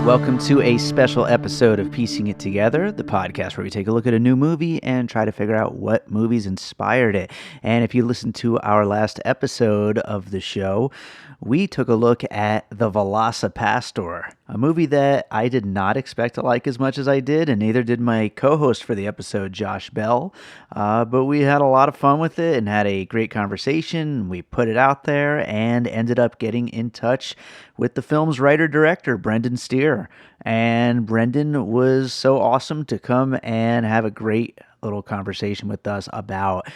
Welcome to a special episode of Piecing It Together, the podcast where we take a look at a new movie and try to figure out what movies inspired it. And if you listen to our last episode of the show, we took a look at The VelociPastor, a movie that I did not expect to like as much as I did, and neither did my co-host for the episode, Josh Bell. But we had a lot of fun with it and had a great conversation. We put it out there and ended up getting in touch with the film's writer-director, Brendan Steere. And Brendan was so awesome to come and have a great little conversation with us about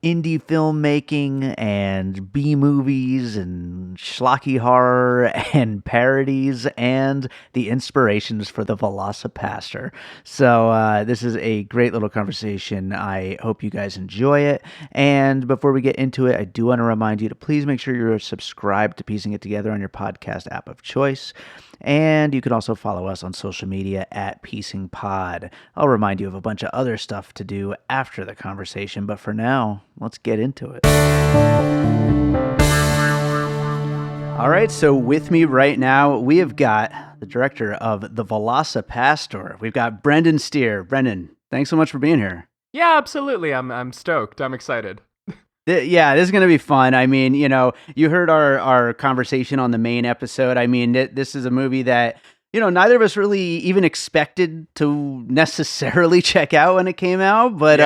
indie filmmaking and B-movies and schlocky horror and parodies and the inspirations for the VelociPastor. So this is a great little conversation. I hope you guys enjoy it. And before we get into it, I do want to remind you to please make sure you're subscribed to Piecing It Together on your podcast app of choice. And you can also follow us on social media at PiecingPod. I'll remind you of a bunch of other stuff to do after the conversation, but for now, let's get into it. All right, so with me right now, we have got the director of The VelociPastor. We've got Brendan Steere. Brendan, thanks so much for being here. Yeah, absolutely. I'm stoked. I'm excited. Yeah, this is going to be fun. I mean, you know, you heard our conversation on the main episode. I mean, this is a movie that, you know, neither of us really even expected to necessarily check out when it came out, but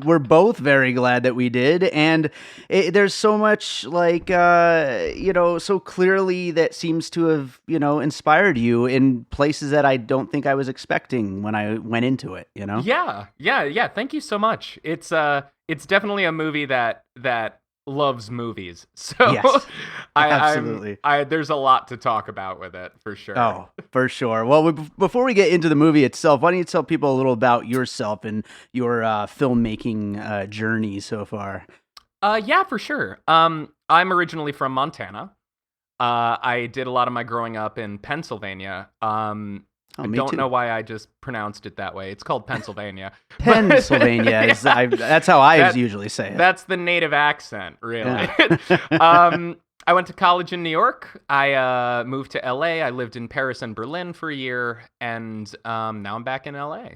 we're both very glad that we did. And there's so much so clearly that seems to have, inspired you in places that I don't think I was expecting when I went into it, you know? Yeah. Thank you so much. It's definitely a movie that loves movies. So yes, absolutely. There's a lot to talk about with it, for sure. Oh, for sure. Well, before we get into the movie itself, why don't you tell people a little about yourself and your filmmaking journey so far? Yeah, for sure. I'm originally from Montana. I did a lot of my growing up in Pennsylvania. I don't know why I just pronounced it that way. It's called Pennsylvania. Pennsylvania. That's how I usually say it. That's the native accent, really. Yeah. I went to college in New York. I moved to LA. I lived in Paris and Berlin for a year, and now I'm back in LA.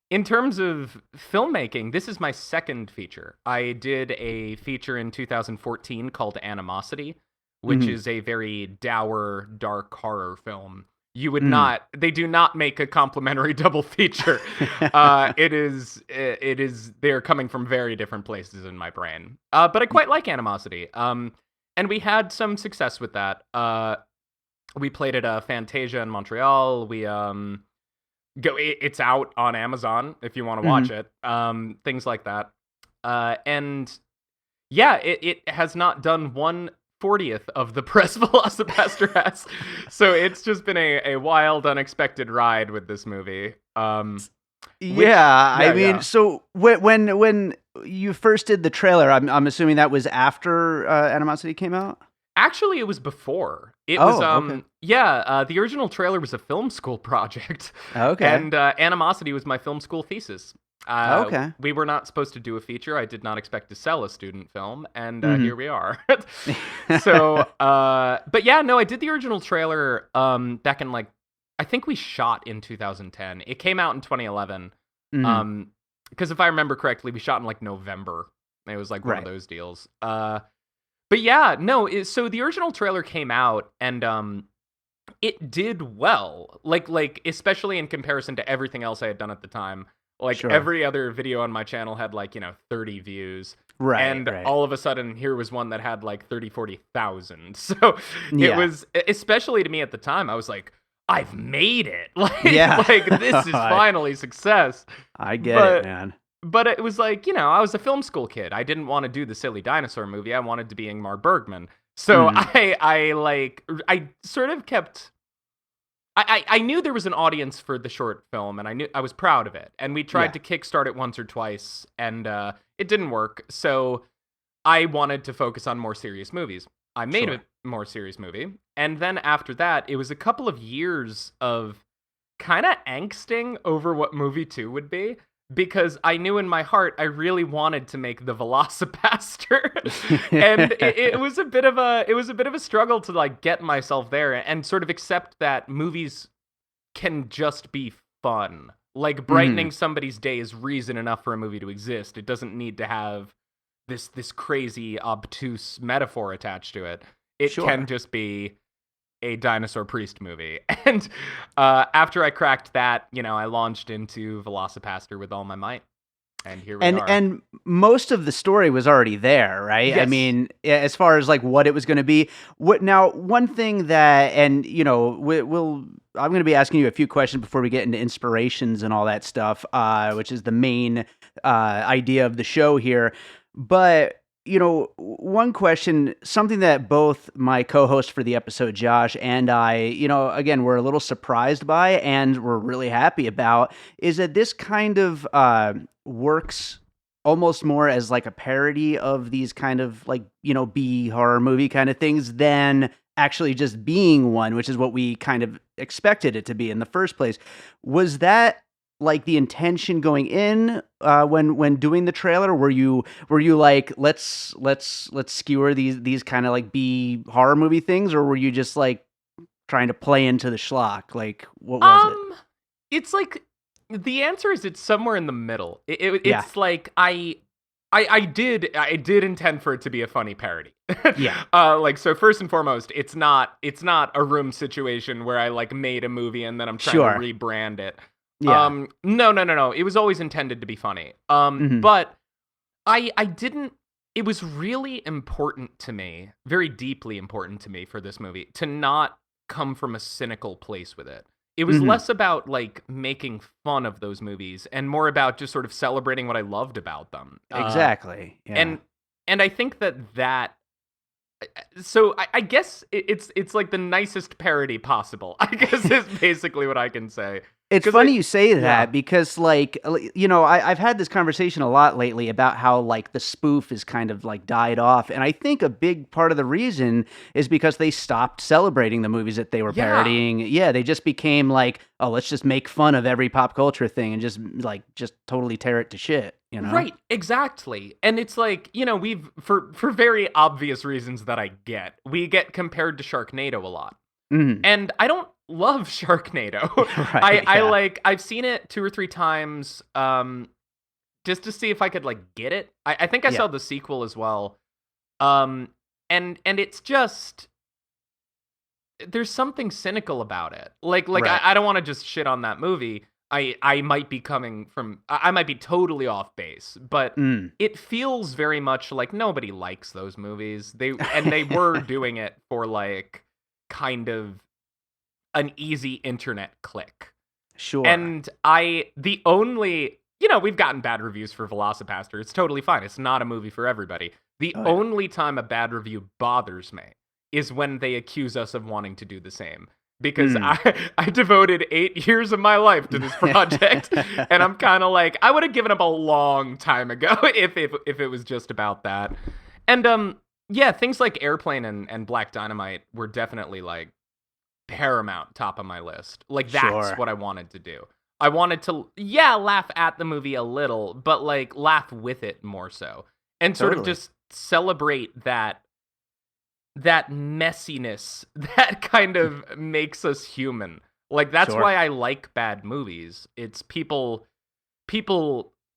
In terms of filmmaking, this is my second feature. I did a feature in 2014 called Animosity, which is a very dour, dark horror film. You would not. They do not make a complimentary double feature. It is. They are coming from very different places in my brain. But I quite like Animosity. And we had some success with that. We played at a Fantasia in Montreal. It's out on Amazon if you want to watch it. Things like that. And yeah, it has not done 1/40th of the press VelociPastor has. So it's just been a wild, unexpected ride with this movie. So when you first did the trailer, I'm assuming that was after Animosity came out? Actually, it was before. The original trailer was a film school project. Okay. And Animosity was my film school thesis. We were not supposed to do a feature. I did not expect to sell a student film, and here we are. So, but yeah, no, I did the original trailer back in I think we shot in 2010. It came out in 2011. Because if I remember correctly, we shot in November. It was one of those deals. But yeah, no. So the original trailer came out, and it did well. Especially in comparison to everything else I had done at the time. Every other video on my channel had 30 views. Right. And all of a sudden here was one that had 30, 40,000. So it was, especially to me at the time, I was like, I've made it. This is finally success. I get it, man. But it was I was a film school kid. I didn't want to do the silly dinosaur movie. I wanted to be Ingmar Bergman. So I sort of kept... I knew there was an audience for the short film, and I was proud of it. And we tried to kickstart it once or twice, and it didn't work. So I wanted to focus on more serious movies. I made a more serious movie, and then after that, it was a couple of years of kind of angsting over what movie 2 would be, because I knew in my heart I really wanted to make the VelociPastor, and it was a bit of a struggle to like get myself there and sort of accept that movies can just be fun. Like brightening somebody's day is reason enough for a movie to exist. It doesn't need to have this crazy obtuse metaphor attached to it. It can just be a dinosaur priest movie. And after I cracked that, I launched into VelociPastor with all my might. And here we are. And most of the story was already there, right? Yes. I mean, as far as like what it was going to be. Now, one thing that, and I'm going to be asking you a few questions before we get into inspirations and all that stuff, which is the main idea of the show here. But one question, something that both my co-host for the episode, Josh, and I, again, we're a little surprised by and we're really happy about, is that this kind of works almost more as like a parody of these kind of like, B horror movie kind of things than actually just being one, which is what we kind of expected it to be in the first place. Was that like the intention going in when doing the trailer? Were you like let's skewer these kind of like B horror movie things, or were you just like trying to play into the schlock? Like what was it? It's like the answer is it's somewhere in the middle. It's like I did intend for it to be a funny parody. Yeah. So first and foremost, it's not a Room situation where I like made a movie and then I'm trying to rebrand it. Yeah. No. It was always intended to be funny. But I didn't. It was really important to me, very deeply important to me for this movie to not come from a cynical place with it. It was less about like making fun of those movies and more about just sort of celebrating what I loved about them. Exactly. Yeah. And I think that. So I guess it's like the nicest parody possible, I guess is basically what I can say. It's funny you say that because, like, I've had this conversation a lot lately about how, like, the spoof is kind of, like, died off. And I think a big part of the reason is because they stopped celebrating the movies that they were parodying. Yeah, they just became like, oh, let's just make fun of every pop culture thing and just totally tear it to shit, Right, exactly. And it's like, we've, for very obvious reasons that I get, we get compared to Sharknado a lot. And I don't love Sharknado. I've seen it 2 or 3 times just to see if I could like get it. I think I saw the sequel as well. And it's just there's something cynical about it. I don't want to just shit on that movie. I might be I might be totally off base, but it feels very much like nobody likes those movies. They were doing it for like kind of an easy internet click. Sure. And we've gotten bad reviews for VelociPastor. It's totally fine. It's not a movie for everybody. The only time a bad review bothers me is when they accuse us of wanting to do the same. Because I devoted 8 years of my life to this project, and I'm kind of like, I would have given up a long time ago if it was just about that. And things like Airplane and Black Dynamite were definitely like paramount top of my list. Like that's what I wanted to do. I wanted to laugh at the movie a little, but like laugh with it more so. And sort of just celebrate that messiness that kind of makes us human. Like that's why I like bad movies. It's people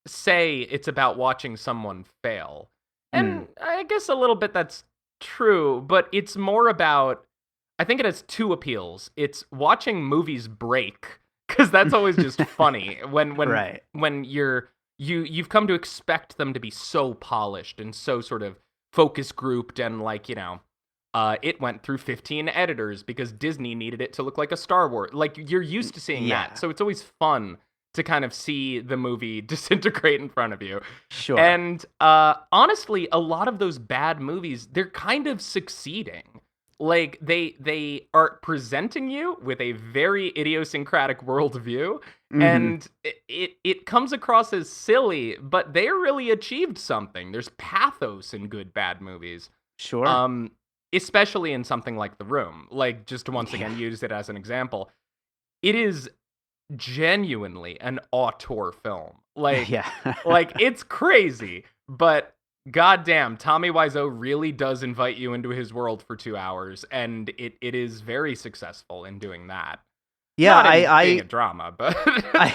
say it's about watching someone fail. And I guess a little bit that's true, but it's more about, I think it has 2 appeals. It's watching movies break, because that's always just funny when you've come to expect them to be so polished and so sort of focus grouped and like, it went through 15 editors because Disney needed it to look like a Star Wars. Like you're used to seeing that. So it's always fun to kind of see the movie disintegrate in front of you. Sure. And honestly, a lot of those bad movies, they're kind of succeeding. Like they are presenting you with a very idiosyncratic worldview, and it comes across as silly, but they really achieved something. There's pathos in good bad movies. Sure. Especially in something like The Room. Like just to once again use it as an example, it is genuinely an auteur film. Like, Yeah. like it's crazy, but goddamn, Tommy Wiseau really does invite you into his world for 2 hours, and it is very successful in doing that. Yeah, Not in being a drama, but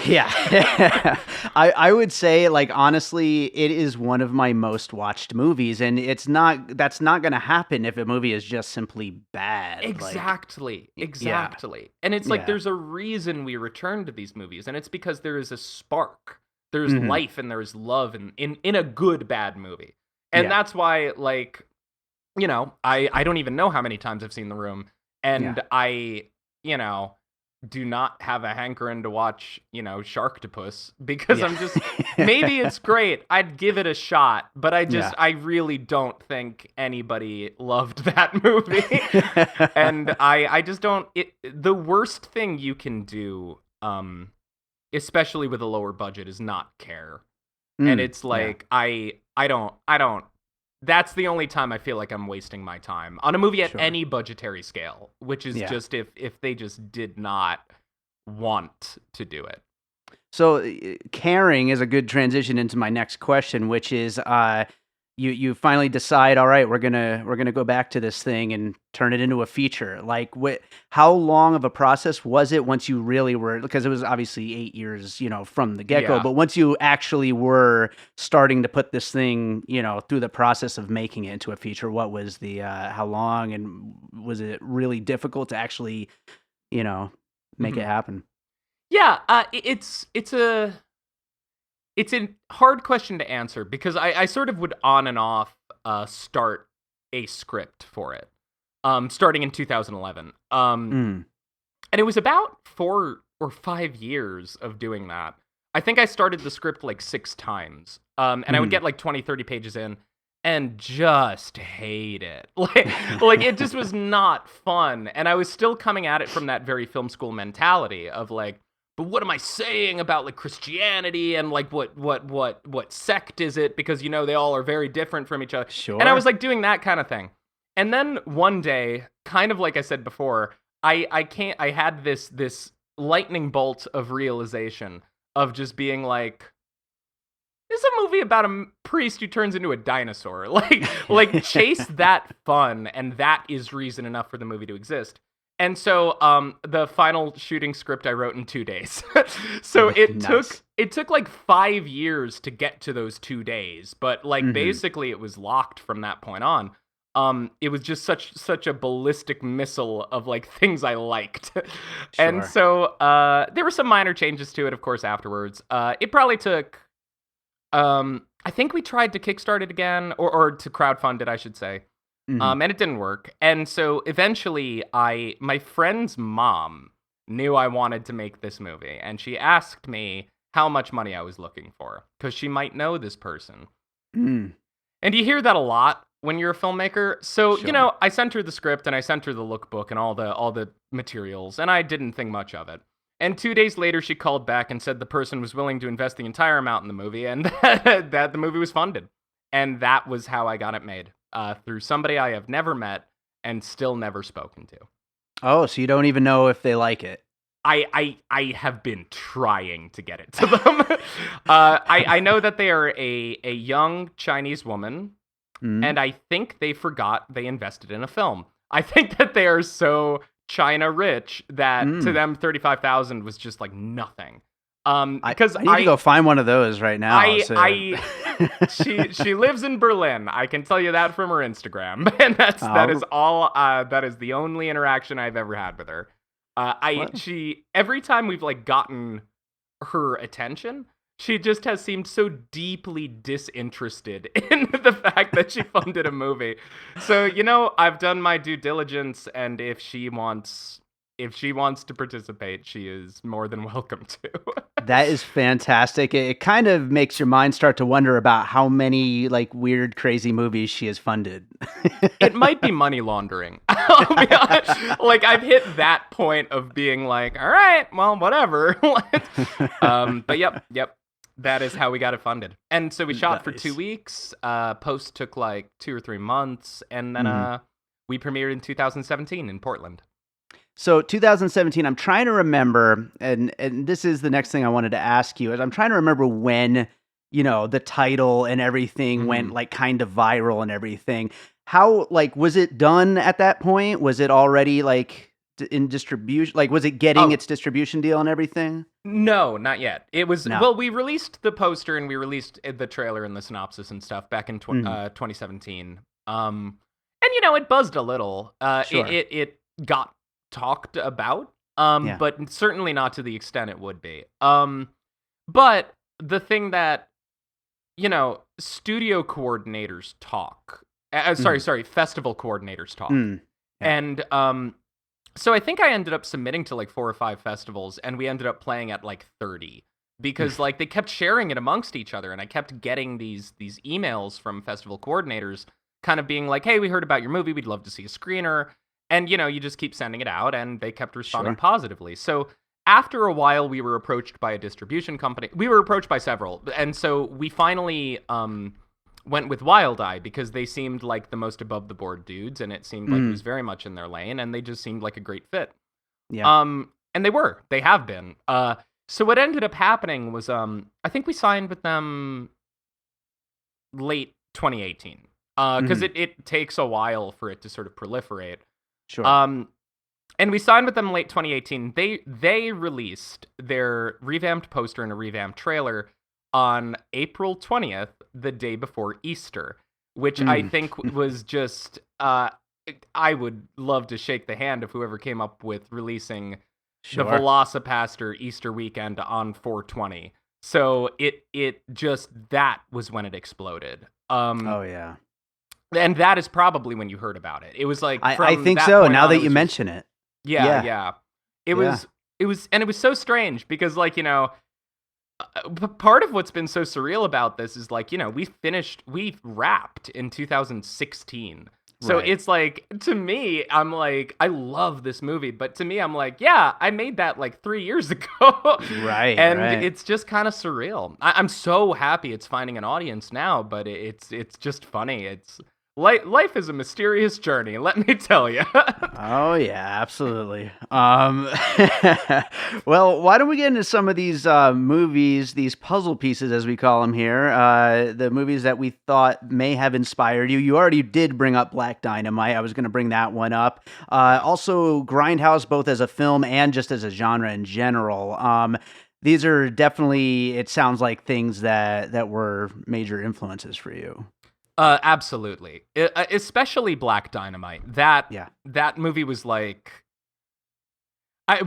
yeah. I would say, like, honestly, it is one of my most watched movies, and that's not gonna happen if a movie is just simply bad. Exactly. Yeah. Exactly. And it's like Yeah. there's a reason we return to these movies, and it's because there is a spark. There's life and there's love in a good bad movie. And Yeah. that's why, like, you know, I don't even know how many times I've seen The Room, and I, you know, do not have a hankering to watch, you know, Sharktopus, because I'm just, maybe it's great. I'd give it a shot, but I really don't think anybody loved that movie. And I just don't, the worst thing you can do, especially with a lower budget, is not care. And it's like, I don't, that's the only time I feel like I'm wasting my time on a movie at any budgetary scale, which is just if they just did not want to do it. So caring is a good transition into my next question, which is you finally decide, all right, we're gonna go back to this thing and turn it into a feature. Like, how long of a process was it once you really were? Because it was obviously 8 years, you know, from the get go. But once you actually were starting to put this thing, you know, through the process of making it into a feature, what was the how long, and was it really difficult to actually, you know, make it happen? Yeah, it's a hard question to answer, because I sort of would on and off start a script for it, starting in 2011. And it was about 4 or 5 years of doing that. I think I started the script like 6 times, and I would get like 20, 30 pages in and just hate it. Like it just was not fun. And I was still coming at it from that very film school mentality of like, but what am I saying about like Christianity, and like what sect is it? Because, you know, they all are very different from each other. Sure. And I was like doing that kind of thing. And then one day, kind of like I said before, I had this lightning bolt of realization of just being like, this is a movie about a priest who turns into a dinosaur. Like chase that fun, and that is reason enough for the movie to exist. And so the final shooting script I wrote in 2 days. So it took like 5 years to get to those 2 days, but like basically it was locked from that point on. It was just such a ballistic missile of like things I liked. And so there were some minor changes to it, of course, afterwards. It probably took, I think we tried to kickstart it again, or to crowdfund it, I should say. And it didn't work. And so eventually my friend's mom knew I wanted to make this movie, and she asked me how much money I was looking for, because she might know this person. And you hear that a lot when you're a filmmaker. So, you know, I sent her the script, and I sent her the lookbook and all the materials, and I didn't think much of it. And 2 days later, she called back and said the person was willing to invest the entire amount in the movie, and that the movie was funded. And that was how I got it made. Through somebody I have never met and still never spoken to. Oh, so you don't even know if they like it? I have been trying to get it to them. I know that they are a young Chinese woman, and I think they forgot they invested in a film. I think that they are so China rich that to them 35,000 was just like nothing. Because I need to go find one of those right now. She lives in Berlin. I can tell you that from her Instagram, and that is all. That is the only interaction I've ever had with her. She every time we've like gotten her attention, she just has seemed so deeply disinterested in the fact that she funded a movie. So, you know, I've done my due diligence, and if she wants to participate, she is more than welcome to. That is fantastic. It kind of makes your mind start to wonder about how many like weird, crazy movies she has funded. It might be money laundering. I'll be honest. Like, I've hit that point of being like, all right, well, whatever. But yep. That is how we got it funded. And so we shot for 2 weeks. Post took like 2 or 3 months. And then we premiered in 2017 in Portland. So 2017, I'm trying to remember, and this is the next thing I wanted to ask you, is I'm trying to remember when, the title and everything went like kind of viral and everything. How, like, was it done at that point? Was it already like in distribution? Like, was it getting its distribution deal and everything? No, not yet. It was, No. well, we released the poster and we released the trailer and the synopsis and stuff back in 2017. And it buzzed a little. Sure. It got talked about, but certainly not to the extent it would be. But the thing that, studio coordinators talk. Festival coordinators talk. And so I think I ended up submitting to like 4 or 5 festivals, and we ended up playing at like 30 because like they kept sharing it amongst each other, and I kept getting these emails from festival coordinators kind of being like, hey, we heard about your movie, we'd love to see a screener. And, you just keep sending it out, and they kept responding positively. So after a while, we were approached by a distribution company. We were approached by several. And so we finally went with Wild Eye because they seemed like the most above-the-board dudes, and it seemed like it was very much in their lane, and they just seemed like a great fit. Yeah. And they were. They have been. So what ended up happening was I think we signed with them late 2018 because it takes a while for it to sort of proliferate. Sure. And we signed with them late 2018. They released their revamped poster and a revamped trailer on April 20th, the day before Easter, which I think was just, I would love to shake the hand of whoever came up with releasing the VelociPastor Easter weekend on 4/20. So it just, that was when it exploded. Oh yeah. And that is probably when you heard about it. It was like, I think so. Now that you mention it. Yeah. It was, and it was so strange because like, part of what's been so surreal about this is like, we wrapped in 2016. So it's like, to me, I'm like, I love this movie, but to me, I'm like, yeah, I made that like 3 years ago. And it's just kind of surreal. I'm so happy it's finding an audience now, but it's just funny. It's life is a mysterious journey, let me tell you. Oh yeah, absolutely. Well, why don't we get into some of these movies, these puzzle pieces as we call them here, the movies that we thought may have inspired you. You already did bring up Black Dynamite. I was going to bring that one up. Also Grindhouse, both as a film and just as a genre in general. These are definitely, it sounds like things that were major influences for you. Absolutely. Especially Black Dynamite. That movie was like, I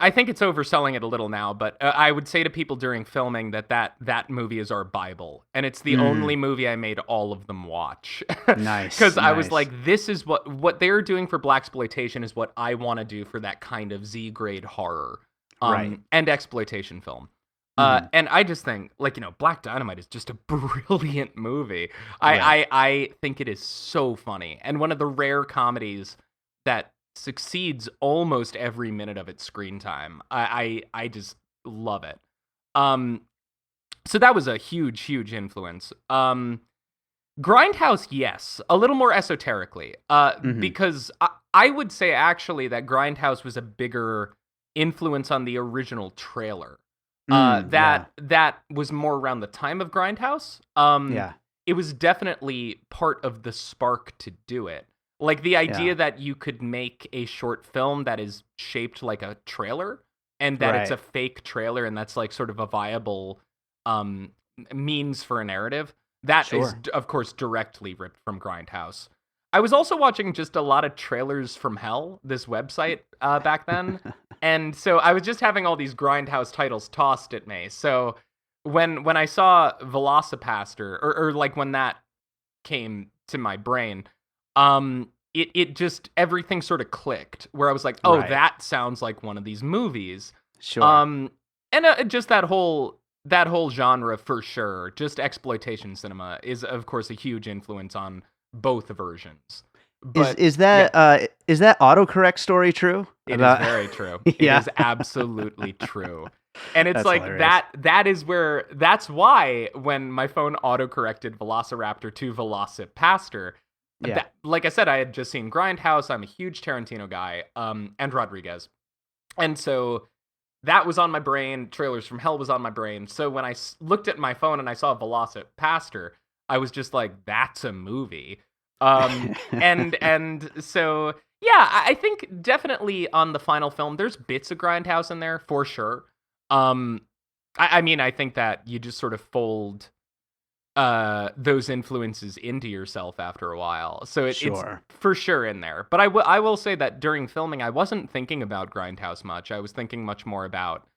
think it's overselling it a little now, but I would say to people during filming that movie is our Bible, and it's the only movie I made all of them watch. Nice. Because I was like, this is what they're doing for blaxploitation is what I want to do for that kind of Z-grade horror and exploitation film. And I just think, like, Black Dynamite is just a brilliant movie. I think it is so funny. And one of the rare comedies that succeeds almost every minute of its screen time. I just love it. So that was a huge, huge influence. Grindhouse, yes. A little more esoterically. Because I would say, actually, that Grindhouse was a bigger influence on the original trailer. That was more around the time of Grindhouse. It was definitely part of the spark to do it. Like the idea that you could make a short film that is shaped like a trailer and that it's a fake trailer and that's like sort of a viable means for a narrative. That is, of course, directly ripped from Grindhouse. I was also watching just a lot of Trailers from Hell, this website back then. And so I was just having all these Grindhouse titles tossed at me. So when I saw VelociPastor, or like when that came to my brain, it just, everything sort of clicked, where I was like, oh, that sounds like one of these movies. Sure. And just that whole genre, for sure, just exploitation cinema is, of course, a huge influence on both versions. But, is that autocorrect story true? It is very true. It is absolutely true. And it's like hilarious. That's why when my phone autocorrected Velociraptor to VelociPastor, Yeah. Like I said, I had just seen Grindhouse. I'm a huge Tarantino guy, and Rodriguez. And so that was on my brain. Trailers from Hell was on my brain. So when I looked at my phone and I saw VelociPastor, I was just like, that's a movie. And so, yeah, I think definitely on the final film, there's bits of Grindhouse in there for sure. I mean, I think that you just sort of fold those influences into yourself after a while. So it's for sure in there. But I will say that during filming, I wasn't thinking about Grindhouse much. I was thinking much more about,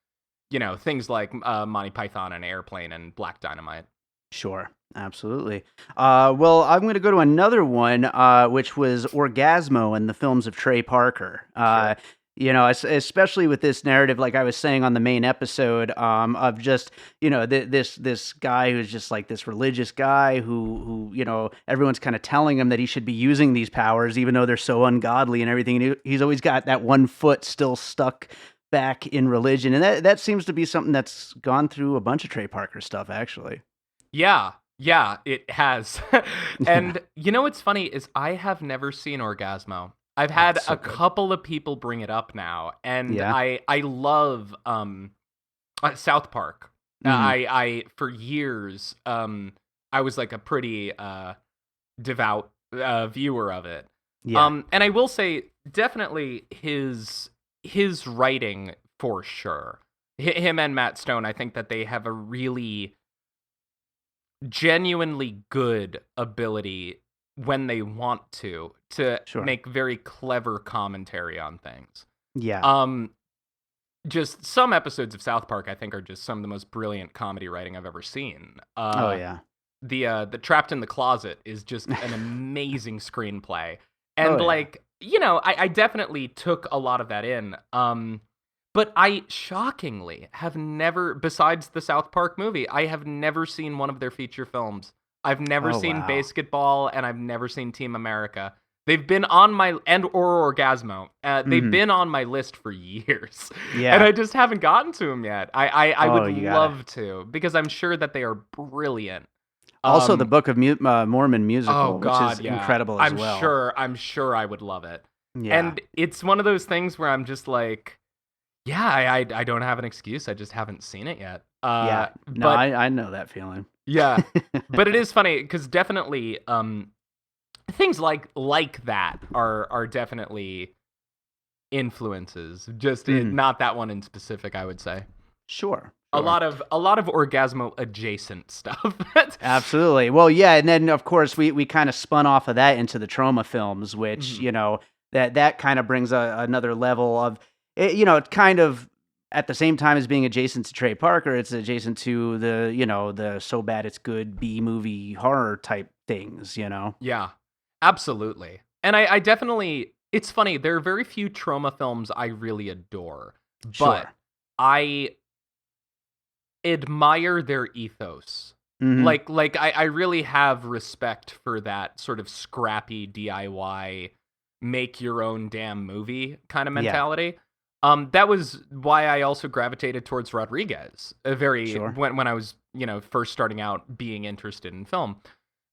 things like Monty Python and Airplane and Black Dynamite. Sure, absolutely. Well, I'm going to go to another one, which was Orgasmo in the films of Trey Parker. Sure. Especially with this narrative, like I was saying on the main episode, of just, this guy who's just like this religious guy who everyone's kind of telling him that he should be using these powers, even though they're so ungodly and everything. And he's always got that one foot still stuck back in religion. And that seems to be something that's gone through a bunch of Trey Parker stuff, actually. Yeah, it has. And what's funny is I have never seen Orgasmo. I've had a couple of people bring it up now, and I love South Park. I for years I was like a pretty devout viewer of it. Yeah. And I will say definitely his writing for sure. Him and Matt Stone, I think that they have a really genuinely good ability when they want to make very clever commentary on things. Yeah. Just some episodes of South Park I think are just some of the most brilliant comedy writing I've ever seen. The Trapped in the Closet is just an amazing screenplay. And I definitely took a lot of that in. But I shockingly have never, besides the South Park movie, I have never seen one of their feature films. I've never seen Basketball, and I've never seen Team America. They've been on my or Orgasmo. They've been on my list for years, and I just haven't gotten to them yet. I would love to, because I'm sure that they are brilliant. Also, the Book of Mormon musical, which is incredible as well. I'm sure I would love it. Yeah. And it's one of those things where I'm just like, I don't have an excuse. I just haven't seen it yet. I know that feeling. Yeah, but it is funny because definitely things like that are definitely influences. Just not that one in specific, I would say. Sure. A lot of Orgasmo adjacent stuff. Absolutely. Well, yeah, and then of course we kind of spun off of that into the Trauma films, which that kind of brings another level of kind of. At the same time as being adjacent to Trey Parker, it's adjacent to the So Bad It's Good B-movie horror type things, Yeah, absolutely. And I definitely, it's funny, there are very few Trauma films I really adore, but I admire their ethos. Like I really have respect for that sort of scrappy DIY, make your own damn movie kind of mentality. That was why I also gravitated towards Rodriguez when I was, first starting out being interested in film,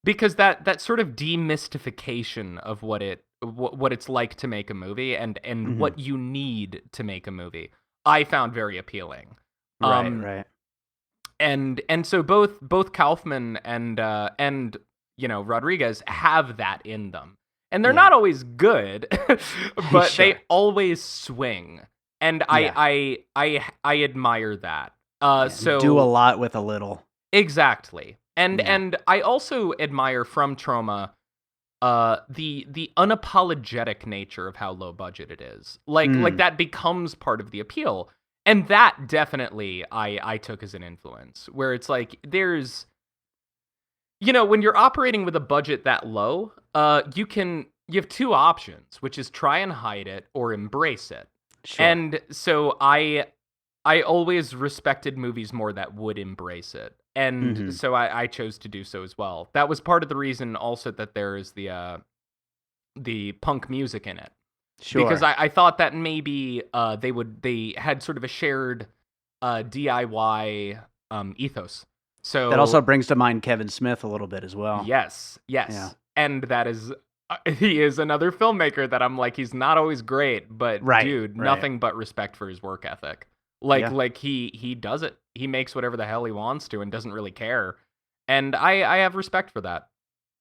because that sort of demystification of what it's like to make a movie and what you need to make a movie, I found very appealing. Right. And so both Kaufman and Rodriguez have that in them, and they're not always good, but they always swing. And I admire that. So do a lot with a little. Exactly. And I also admire from Trauma the unapologetic nature of how low budget it is. Like that becomes part of the appeal. And that definitely I took as an influence, where it's like there's when you're operating with a budget that low, you have two options, which is try and hide it or embrace it. Sure. And so I always respected movies more that would embrace it. And so I chose to do so as well. That was part of the reason also that there is the punk music in it. Sure. Because I thought that maybe they had sort of a shared DIY ethos. So that also brings to mind Kevin Smith a little bit as well. Yes. Yeah. And that is He is another filmmaker that I'm like, he's not always great, but dude, nothing but respect for his work ethic. Like he does it. He makes whatever the hell he wants to and doesn't really care. And I have respect for that.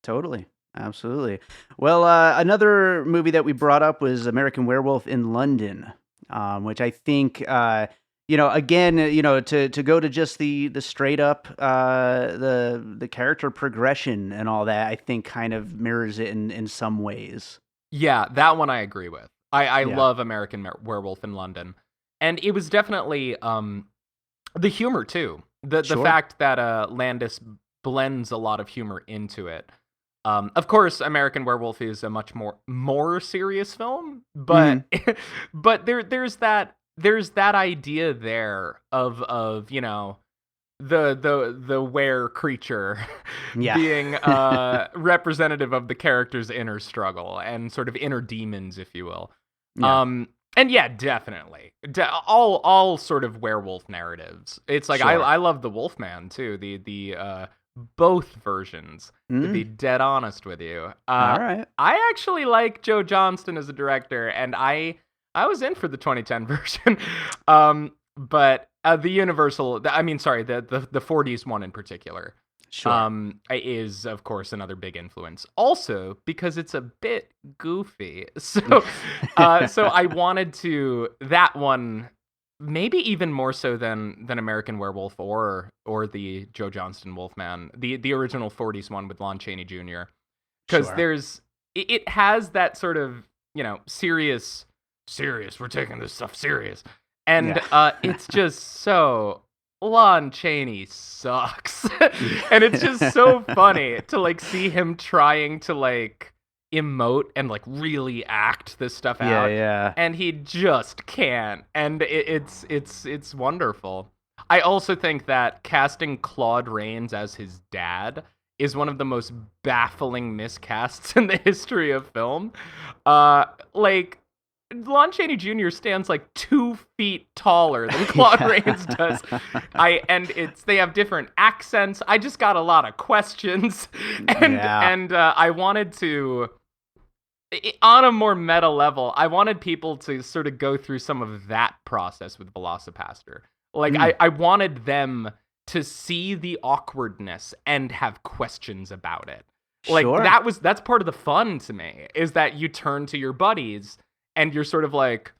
Totally. Absolutely. Well, another movie that we brought up was American Werewolf in London, which I think, again, to go to just the straight up the character progression and all that, I think kind of mirrors it in some ways. Yeah, that one I agree with. I love American Werewolf in London, and it was definitely the humor too. The fact that Landis blends a lot of humor into it. Of course, American Werewolf is a much more serious film, but but there's that idea there of the were creature being representative of the character's inner struggle and sort of inner demons, if you will. And yeah, definitely. All sort of werewolf narratives. It's like I love the Wolfman too. The both versions, to be dead honest with you. All right. I actually like Joe Johnston as a director, and I was in for the 2010 version. But the Universal, the 40s one in particular, is, of course, another big influence. Also, because it's a bit goofy. So I wanted to, that one, maybe even more so than American Werewolf or the Joe Johnston Wolfman, the original 40s one with Lon Chaney Jr. Because it has that sort of, serious, we're taking this stuff serious. And it's just so, Lon Chaney sucks. And it's just so funny to see him trying to emote and really act this stuff out. Yeah. And he just can't. And it's wonderful. I also think that casting Claude Rains as his dad is one of the most baffling miscasts in the history of film. Lon Chaney Jr. stands 2 feet taller than Claude Rains does. They have different accents. I just got a lot of questions. And I wanted to, on a more meta level, I wanted people to sort of go through some of that process with VelociPastor. I wanted them to see the awkwardness and have questions about it. That's part of the fun to me, is that you turn to your buddies and you're sort of like,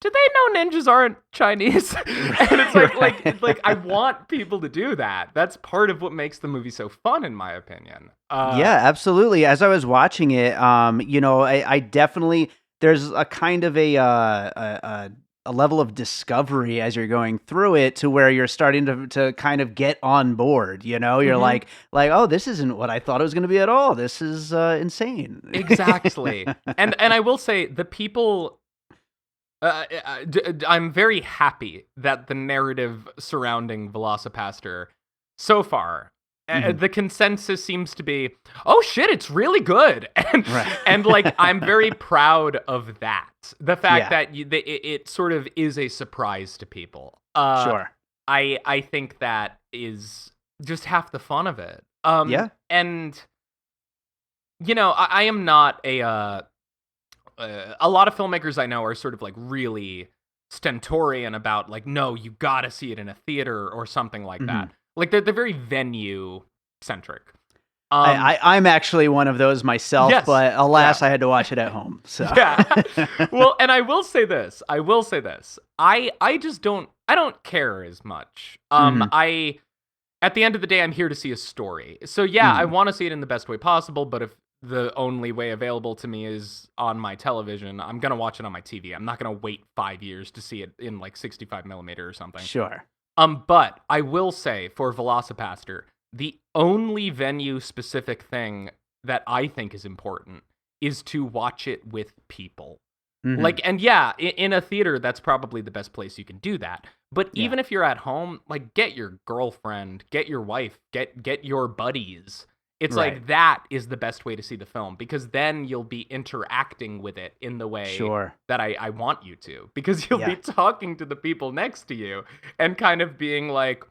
do they know ninjas aren't Chinese? And it's I want people to do that. That's part of what makes the movie so fun, in my opinion. Yeah, absolutely. As I was watching it, I definitely, there's a kind of a level of discovery as you're going through it, to where you're starting to kind of get on board. You're like, oh, this isn't what I thought it was going to be at all. This is insane. Exactly. And I will say, the people. I'm very happy that the narrative surrounding VelociPastor so far, the consensus seems to be, oh shit, it's really good, and I'm very proud of that. The fact that it sort of is a surprise to people. I think that is just half the fun of it. And I am not a lot of filmmakers I know are sort of really stentorian about no, you gotta see it in a theater or something like that. They're very venue centric. I'm actually one of those myself, but alas, I had to watch it at home. So well, and I will say this. I just don't care as much. At the end of the day, I'm here to see a story. So I want to see it in the best way possible, but if the only way available to me is on my television, I'm going to watch it on my TV. I'm not going to wait 5 years to see it in 65 millimeter or something. Sure. But I will say, for VelociPastor, the only venue specific thing that I think is important is to watch it with people. In a theater, that's probably the best place you can do that. But even if you're at home, get your girlfriend, get your wife, get your buddies. It's that is the best way to see the film, because then you'll be interacting with it in the way that I want you to, because you'll be talking to the people next to you and kind of being like,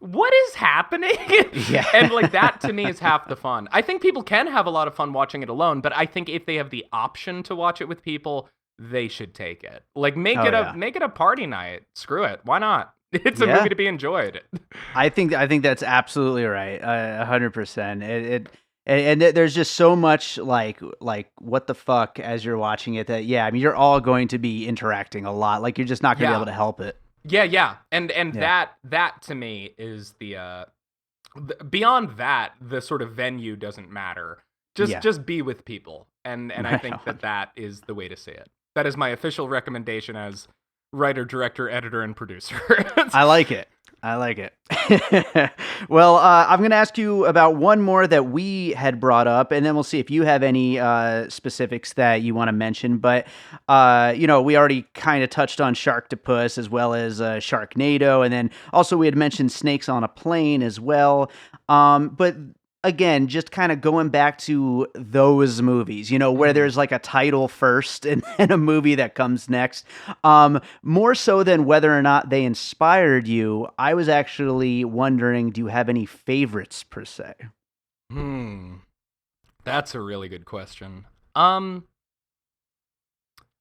what is happening? Yeah. And like that to me is half the fun. I think people can have a lot of fun watching it alone, but I think if they have the option to watch it with people, they should take it. Like make it a party night. Screw it. Why not? It's a movie to be enjoyed. I think that's absolutely right. 100%. And there's just so much like what the fuck as you're watching it that I mean you're all going to be interacting a lot. Like you're just not going to be able to help it. Yeah. And that to me is the beyond that, the sort of venue doesn't matter. Just be with people. And I think that is the way to say it. That is my official recommendation as writer, director, editor, and producer. I like it. Well, I'm going to ask you about one more that we had brought up, and then we'll see if you have any specifics that you want to mention. But, we already kind of touched on Sharktopus as well as Sharknado, and then also we had mentioned Snakes on a Plane as well. But again, just kind of going back to those movies, where there's like a title first and then a movie that comes next. More so than whether or not they inspired you, I was actually wondering, do you have any favorites per se? That's a really good question. I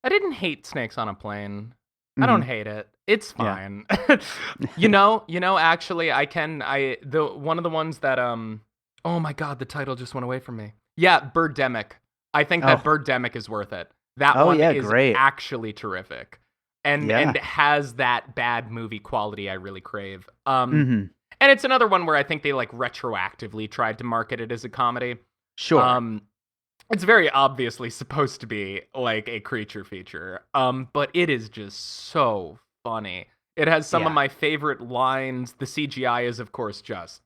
didn't hate Snakes on a Plane. I don't hate it. It's fine. Actually, one of the ones that, oh my God, the title just went away from me. Yeah, Birdemic. I think that Birdemic is worth it. That one is great. Actually terrific. And has that bad movie quality I really crave. And it's another one where I think they like retroactively tried to market it as a comedy. Sure. It's very obviously supposed to be like a creature feature. But it is just so funny. It has some of my favorite lines. The CGI is, of course, just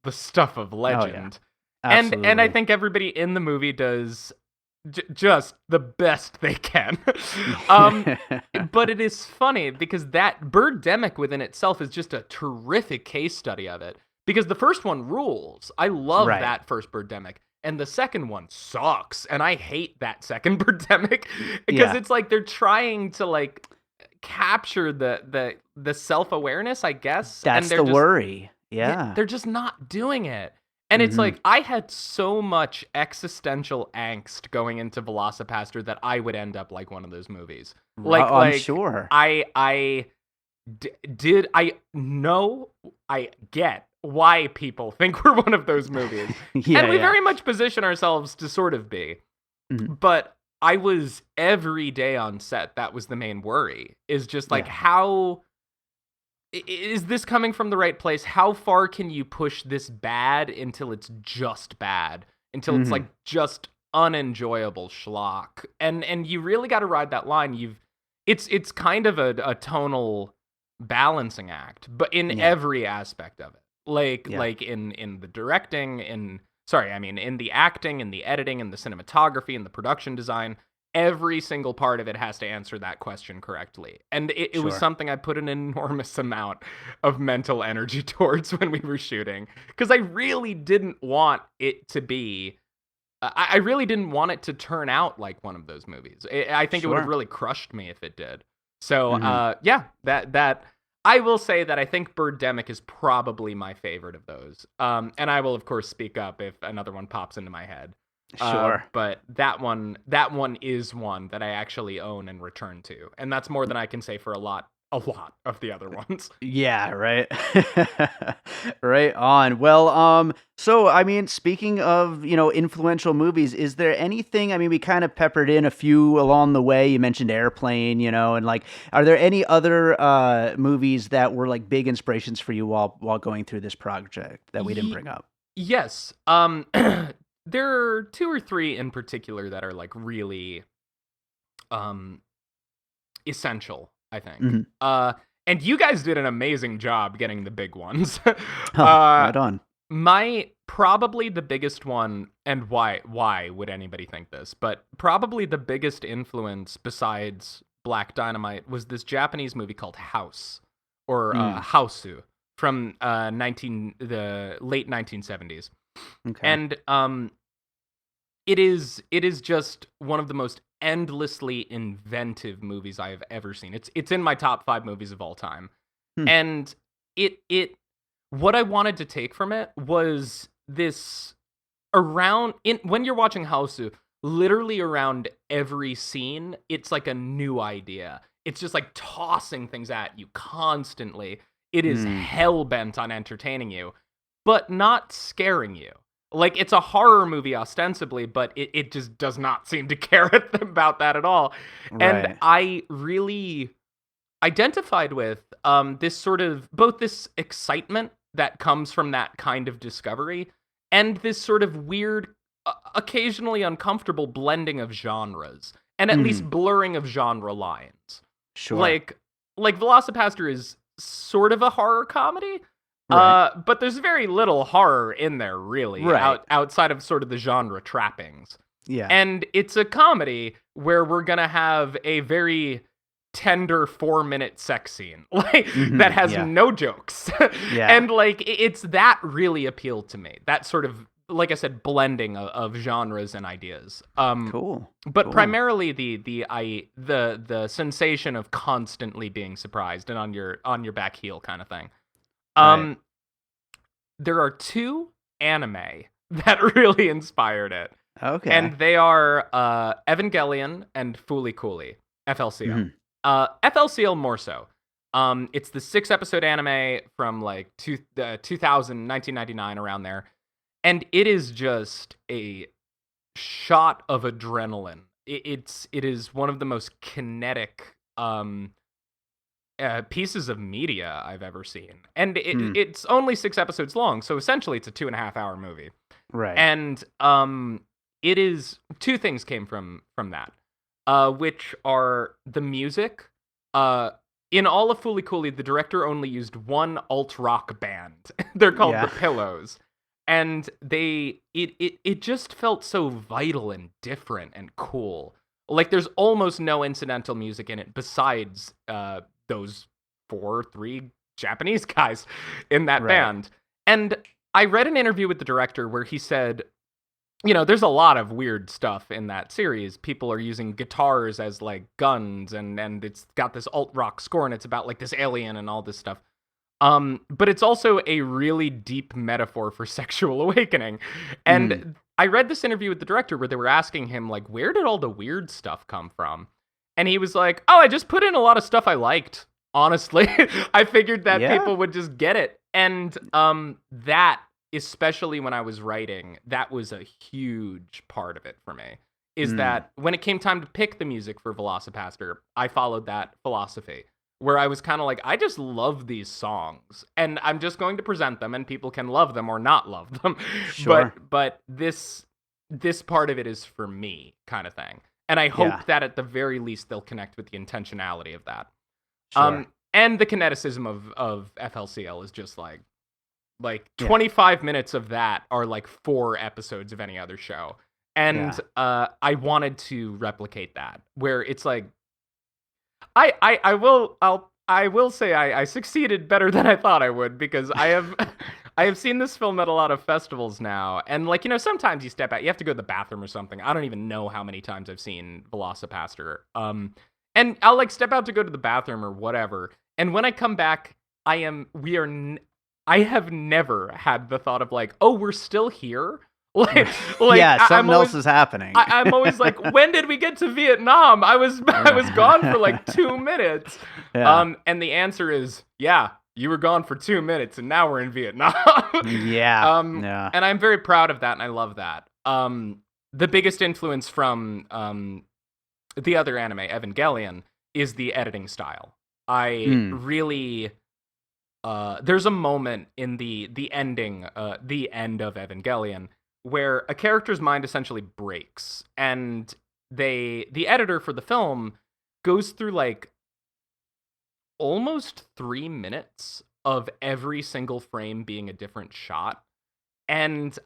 the stuff of legend. And I think everybody in the movie does just the best they can. But it is funny because that Birdemic within itself is just a terrific case study of it. Because the first one rules. I love that first Birdemic. And the second one sucks. And I hate that second Birdemic. Because it's like they're trying to like capture the self-awareness, I guess. That's the worry. Yeah. They're just not doing it. And it's like, I had so much existential angst going into VelociPastor that I would end up like one of those movies. I'm sure. I get why people think we're one of those movies. And we very much position ourselves to sort of be. But I was every day on set. That was the main worry, is just like how... Is this coming from the right place? How far can you push this bad until it's just bad? Until it's like just unenjoyable schlock. And you really got to ride that line. It's kind of a tonal balancing act, but in every aspect of it. Like in the directing, in the acting, in the editing, in the cinematography, in the production design. Every single part of it has to answer that question correctly. And it was something I put an enormous amount of mental energy towards when we were shooting. Because I really didn't want it to be... I really didn't want it to turn out like one of those movies. I think it would have really crushed me if it did. So, that... I will say that I think Birdemic is probably my favorite of those. And I will, of course, speak up if another one pops into my head. Sure. But that one is one that I actually own and return to. And that's more than I can say for a lot of the other ones. Yeah, right. Right on. Well, so I mean, speaking of, influential movies, is there anything, I mean, we kind of peppered in a few along the way. You mentioned Airplane, and like, are there any other movies that were like big inspirations for you while going through this project that we didn't bring up? Yes. There are 2 or 3 in particular that are like really essential, I think. And you guys did an amazing job getting the big ones. Right on. Probably the biggest one, and why would anybody think this? But probably the biggest influence besides Black Dynamite was this Japanese movie called House, or Hausu, from the late 1970s. Okay. And it is just one of the most endlessly inventive movies I have ever seen. It's in my top 5 movies of all time. And it what I wanted to take from it was this when you're watching Hausu, literally around every scene, it's like a new idea. It's just like tossing things at you constantly. It is hell bent on entertaining you, but not scaring you. Like, it's a horror movie ostensibly, but it just does not seem to care about that at all. Right. And I really identified with this sort of, both this excitement that comes from that kind of discovery and this sort of weird, occasionally uncomfortable blending of genres and at least blurring of genre lines. Sure. Like VelociPastor is sort of a horror comedy, right. But there's very little horror in there, really, outside of sort of the genre trappings. Yeah. And it's a comedy where we're going to have a very tender 4-minute sex scene that has no jokes. And like, it's that really appealed to me. That sort of, like I said, blending of genres and ideas. Cool. But primarily the sensation of constantly being surprised and on your back heel kind of thing. There are 2 anime that really inspired it. Okay. And they are Evangelion and Fooly Cooly, FLCL. FLCL more so. It's the 6-episode anime from like 1999, around there. And it is just a shot of adrenaline. It is one of the most kinetic pieces of media I've ever seen. And it's only 6 episodes long, so essentially it's a 2.5-hour movie. Right. And it is 2 things came from that. Which are the music. In all of Fooly Cooly, the director only used one alt-rock band. They're called The Pillows. And it just felt so vital and different and cool. Like, there's almost no incidental music in it besides those 3 Japanese guys in that band. And I read an interview with the director where he said, you know, there's a lot of weird stuff in that series. People are using guitars as like guns, and it's got this alt rock score, and it's about like this alien and all this stuff. But it's also a really deep metaphor for sexual awakening. And I read this interview with the director where they were asking him, like, where did all the weird stuff come from? And he was like, oh, I just put in a lot of stuff I liked. Honestly, I figured that people would just get it. And that, especially when I was writing, that was a huge part of it for me, is that when it came time to pick the music for VelociPastor, I followed that philosophy where I was kind of like, I just love these songs and I'm just going to present them and people can love them or not love them. Sure. But this part of it is for me, kind of thing. And I hope that at the very least they'll connect with the intentionality of that. Sure. And the kineticism of FLCL is just like 25 minutes of that are like 4 episodes of any other show. And I wanted to replicate that, where it's like, I will say I succeeded better than I thought I would, because I have seen this film at a lot of festivals now, and like, you know, sometimes you step out, you have to go to the bathroom or something. I don't even know how many times I've seen VelociPastor. And I'll like step out to go to the bathroom or whatever, and when I come back, I have never had the thought of like, oh, we're still here. Like something else is happening. I'm always like, when did we get to Vietnam? I was gone for like 2 minutes. And the answer is, you were gone for 2 minutes, and now we're in Vietnam. And I'm very proud of that, and I love that. The biggest influence from the other anime, Evangelion, is the editing style. I really. There's a moment in the end of Evangelion, where a character's mind essentially breaks, and the editor for the film goes through like almost 3 minutes of every single frame being a different shot, and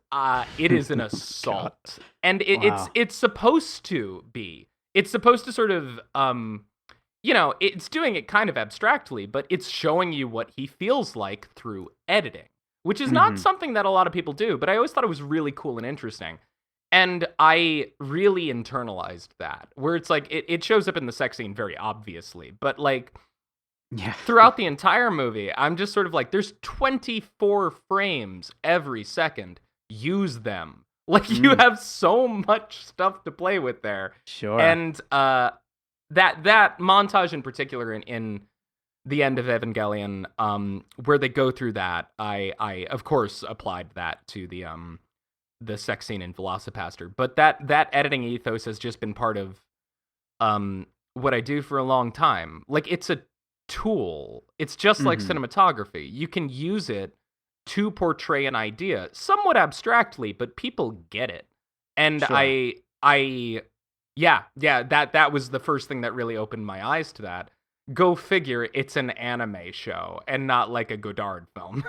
it is an assault. And it's supposed to be. It's supposed to sort of you know, it's doing it kind of abstractly, but it's showing you what he feels like through editing, which is not something that a lot of people do, but I always thought it was really cool and interesting. And I really internalized that, where it's like, it shows up in the sex scene very obviously, but like, Yeah. Throughout the entire movie, I'm just sort of like, there's 24 frames every second. Use them. Like, you have so much stuff to play with there. Sure. And that montage in particular in the end of Evangelion, where they go through that, I of course applied that to the sex scene in VelociPastor. But that editing ethos has just been part of what I do for a long time. Like, it's a tool. It's just like cinematography. You can use it to portray an idea somewhat abstractly, but people get it. And sure. That was the first thing that really opened my eyes to that. Go figure, it's an anime show and not like a Godard film.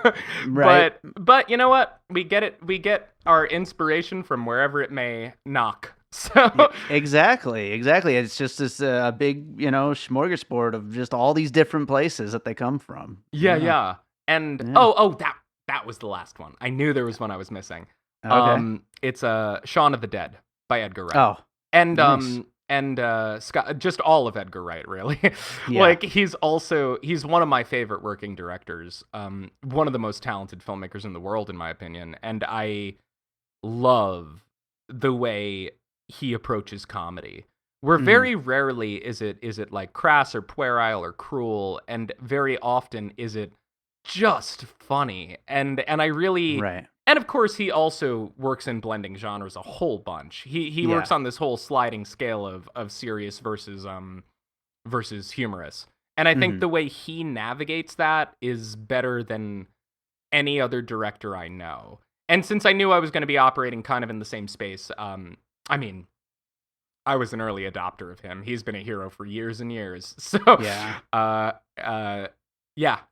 Right. But you know what? We get it. We get our inspiration from wherever it may knock. So exactly. It's just this big, smorgasbord of just all these different places that they come from. Yeah. And that was the last one. I knew there was one I was missing. Okay. It's Shaun of the Dead by Edgar Wright. Oh, and nice. And Scott, just all of Edgar Wright, really. Yeah. Like, he's one of my favorite working directors. One of the most talented filmmakers in the world, in my opinion. And I love the way he approaches comedy, where very rarely is it like crass or puerile or cruel, and very often is it just funny. And I really right. And of course, he also works in blending genres a whole bunch. He works on this whole sliding scale of serious versus humorous. And I think the way he navigates that is better than any other director I know. And since I knew I was going to be operating kind of in the same space, I mean, I was an early adopter of him. He's been a hero for years and years. So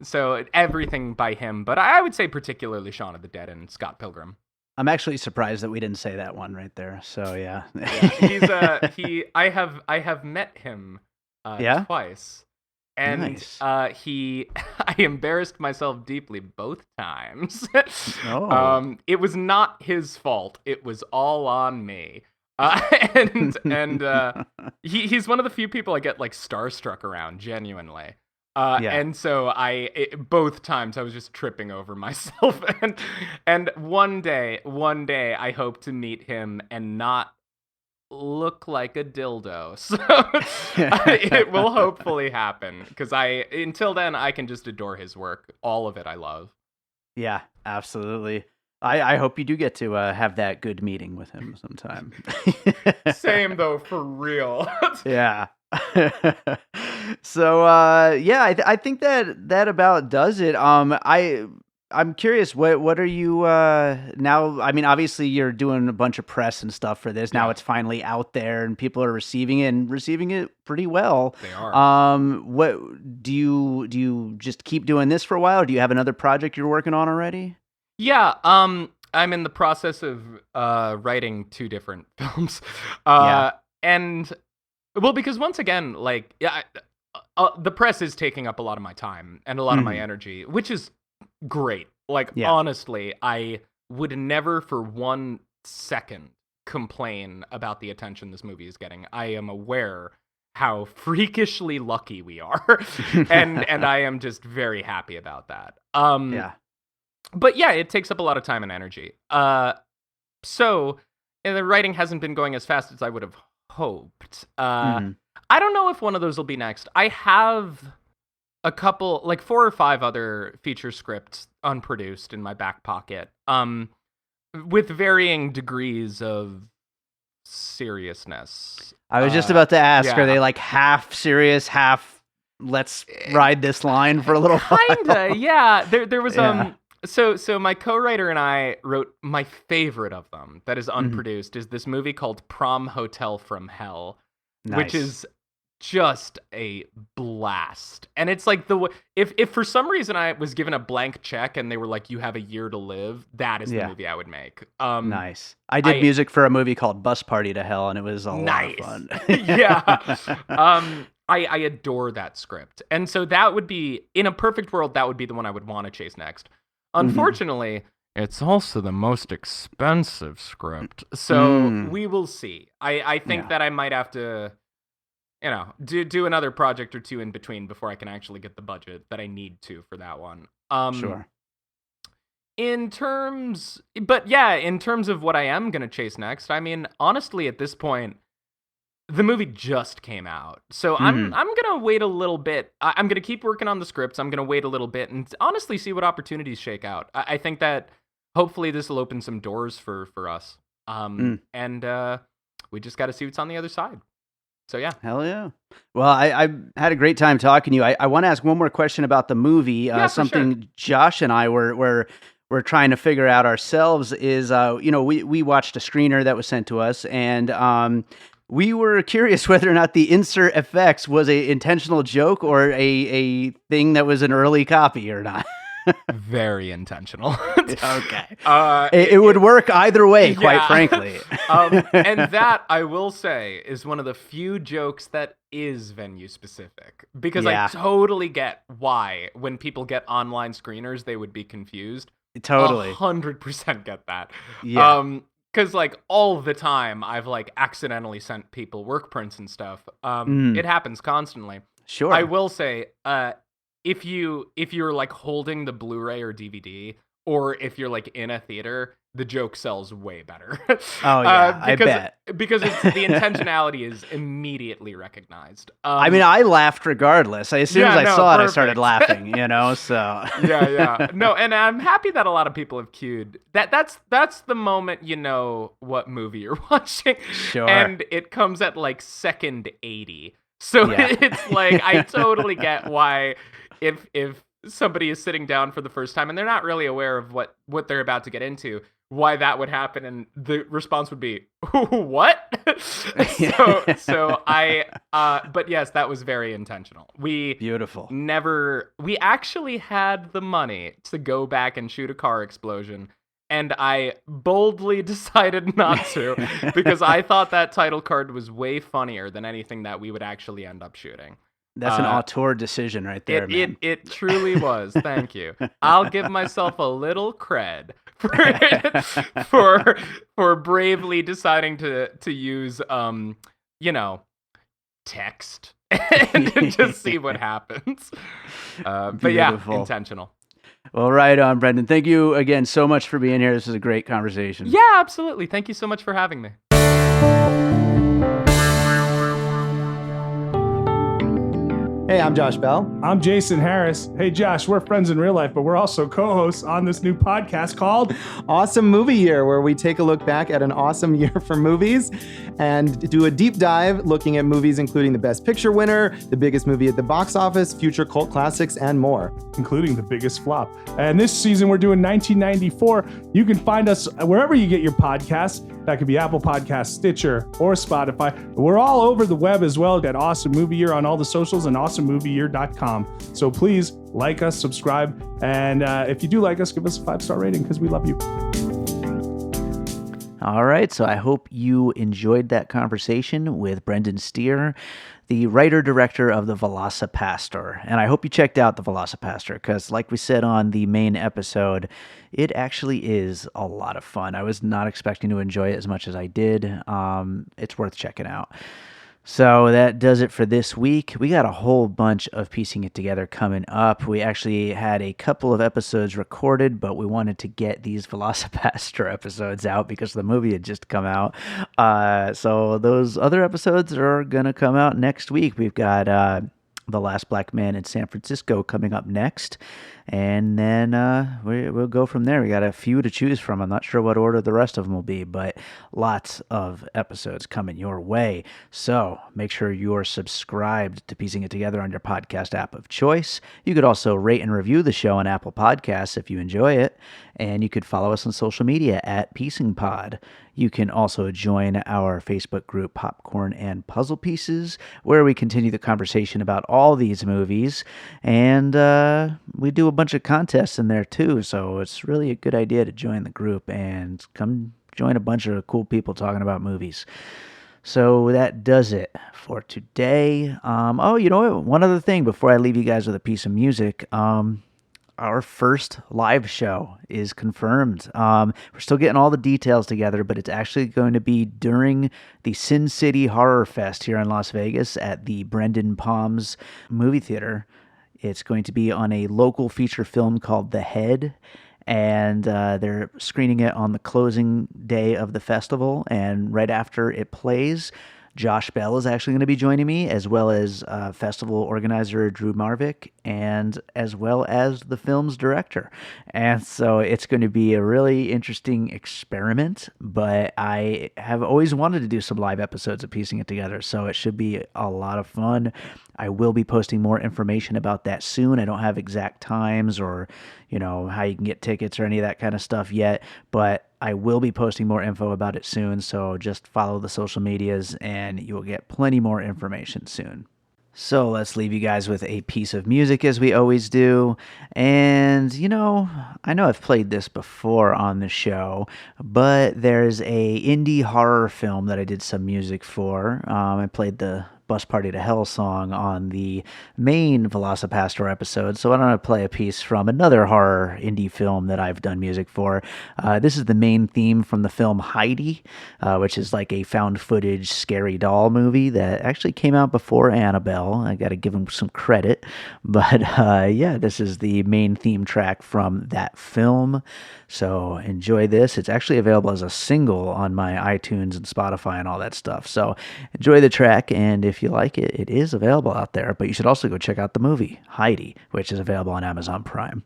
so everything by him, but I would say particularly Shaun of the Dead and Scott Pilgrim. I'm actually surprised that we didn't say that one right there. So yeah. He's I have met him twice. And nice. I embarrassed myself deeply both times. It was not his fault. It was all on me. He's one of the few people I get like starstruck around, genuinely. And so both times I was just tripping over myself. And one day I hope to meet him and not look like a dildo. So it will hopefully happen, because until then I can just adore his work. All of it I love. Yeah, absolutely. I hope you do get to have that good meeting with him sometime. Same though, for real. Yeah. So I think that about does it. I'm curious, what are you now? I mean, obviously you're doing a bunch of press and stuff for this. Now it's finally out there and people are receiving it pretty well. They are. What do you just keep doing this for a while, or do you have another project you're working on already? Yeah, I'm in the process of writing 2 different films. And well, because once again, like, the press is taking up a lot of my time and a lot of my energy, which is great. Like, honestly, I would never for 1 second complain about the attention this movie is getting. I am aware how freakishly lucky we are, and I am just very happy about that. But yeah, it takes up a lot of time and energy. So the writing hasn't been going as fast as I would have hoped. I don't know if one of those will be next. I have a couple, like 4 or 5 other feature scripts unproduced in my back pocket, with varying degrees of seriousness. I was just about to ask, are they like half serious, half let's ride this line for a little while? Kinda, yeah. There was So my co-writer and I wrote my favorite of them that is unproduced is this movie called Prom Hotel from Hell, which is just a blast. And it's like if for some reason I was given a blank check and they were like, you have a year to live, that is the movie I would make. Nice. I did music for a movie called Bus Party to Hell, and it was a lot of fun. I adore that script. And so that would be, in a perfect world, that would be the one I would want to chase next. Unfortunately, it's also the most expensive script. So we will see. I think that I might have to do another project or two in between before I can actually get the budget that I need to for that one. Sure. In terms of what I am going to chase next, I mean, honestly, at this point, the movie just came out. So I'm going to wait a little bit. I'm going to keep working on the scripts. I'm going to wait a little bit and honestly see what opportunities shake out. I think that hopefully this will open some doors for us. And we just got to see what's on the other side. So yeah. Hell yeah. Well, I had a great time talking to you. I want to ask one more question about the movie. Something sure. Josh and I were trying to figure out ourselves is, we watched a screener that was sent to us, and we were curious whether or not the insert effects was a intentional joke or a thing that was an early copy or not. Very intentional. Okay. It would work either way, quite frankly. And that, I will say, is one of the few jokes that is venue specific. Because I totally get why, when people get online screeners, they would be confused. Totally. 100% get that. Yeah. Because, all the time, I've, accidentally sent people work prints and stuff. It happens constantly. Sure. I will say, if you're holding the Blu-ray or DVD, or if you're in a theater, the joke sells way better. Oh yeah, I bet. Because the intentionality is immediately recognized. I mean, I laughed regardless. As soon as I saw it, I started laughing. So yeah. No, and I'm happy that a lot of people have queued. That's the moment you know what movie you're watching. Sure. And it comes at second 80. So it's I totally get why if somebody is sitting down for the first time and they're not really aware of what they're about to get into, why that would happen, and the response would be, what? But yes, that was very intentional. Beautiful. We actually had the money to go back and shoot a car explosion, and I boldly decided not to because I thought that title card was way funnier than anything that we would actuty end up shooting. That's an auteur decision right there, man. It truly was. Thank you. I'll give myself a little cred for bravely deciding to use text and just see what happens. But yeah, intentional. Well, right on, Brendan. Thank you again so much for being here. This was a great conversation. Yeah, absolutely. Thank you so much for having me. Hey, I'm Josh Bell. I'm Jason Harris. Hey, Josh, we're friends in real life, but we're also co-hosts on this new podcast called Awesome Movie Year, where we take a look back at an awesome year for movies and do a deep dive looking at movies including the Best Picture winner, the biggest movie at the box office, future cult classics, and more. Including the biggest flop. And this season, we're doing 1994. You can find us wherever you get your podcasts. That could be Apple Podcasts, Stitcher, or Spotify. We're all over the web as well at Awesome Movie Year on all the socials and awesomemovieyear.com. So please like us, subscribe, and if you do like us, give us a 5-star rating because we love you. All right, so I hope you enjoyed that conversation with Brendan Steere, the writer-director of the VelociPastor. And I hope you checked out the VelociPastor because, like we said on the main episode, it actually is a lot of fun. I was not expecting to enjoy it as much as I did. It's worth checking out. So that does it for this week. We got a whole bunch of piecing it together coming up. We actually had a couple of episodes recorded, but we wanted to get these VelociPastor episodes out because the movie had just come out. So those other episodes are going to come out next week. We've got The Last Black Man in San Francisco coming up next. And then we'll go from there. We got a few to choose from. I'm not sure what order the rest of them will be, but lots of episodes coming your way. So make sure you're subscribed to Piecing It Together on your podcast app of choice. You could also rate and review the show on Apple Podcasts if you enjoy it. And you could follow us on social media at Piecing Pod. You can also join our Facebook group, Popcorn and Puzzle Pieces, where we continue the conversation about all these movies. And we do a bunch of contests in there too, so it's really a good idea to join the group and come join a bunch of cool people talking about movies. So that does it for today. Oh, you know what? One other thing before I leave you guys with a piece of music. our first live show is confirmed. We're still getting all the details together, but it's actually going to be during the Sin City Horror Fest here in Las Vegas at the Brendan Palms movie theater. It's going to be on a local feature film called The Head, and they're screening it on the closing day of the festival. And right after it plays, Josh Bell is actually going to be joining me, as well as festival organizer Drew Marvick, and as well as the film's director. And so it's going to be a really interesting experiment, but I have always wanted to do some live episodes of Piecing It Together, so it should be a lot of fun. I will be posting more information about that soon. I don't have exact times or, how you can get tickets or any of that kind of stuff yet, but I will be posting more info about it soon, so just follow the social medias and you will get plenty more information soon. So let's leave you guys with a piece of music as we always do. And, I know I've played this before on the show, but there's a indie horror film that I did some music for. I played the Bus Party to Hell song on the main VelociPastor episode, so I don't want to play a piece from another horror indie film that I've done music for. This is the main theme from the film Heidi, which is like a found footage scary doll movie that actually came out before Annabelle. I got to give them some credit, but this is the main theme track from that film. So enjoy this. It's actually available as a single on my iTunes and Spotify and all that stuff. So enjoy the track, and if you like it, it is available out there. But you should also go check out the movie, Heidi, which is available on Amazon Prime.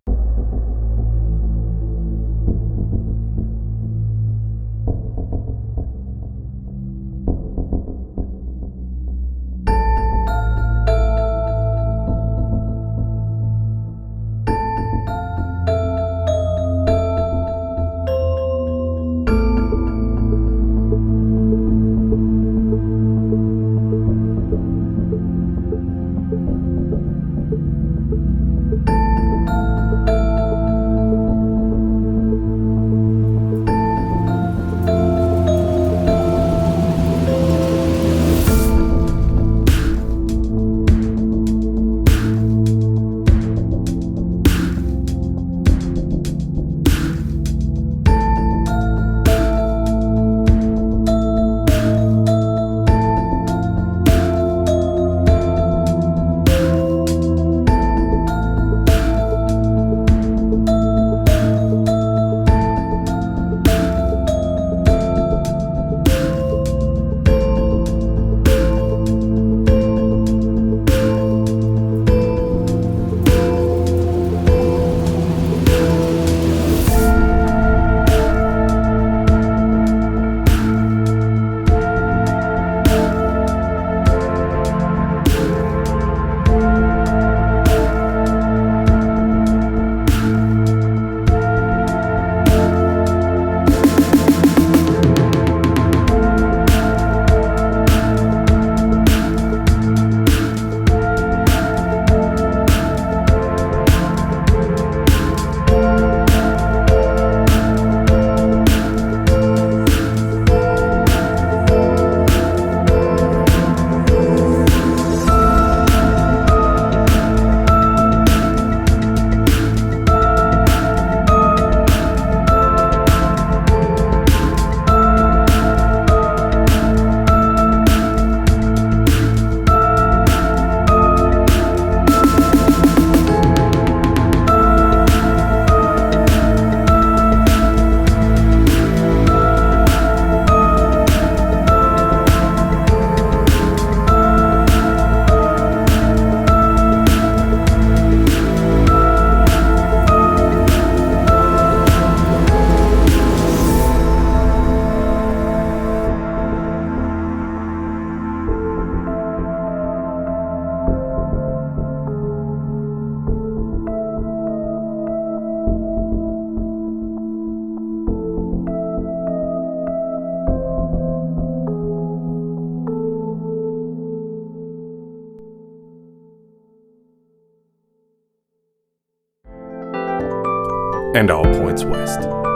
And all points west.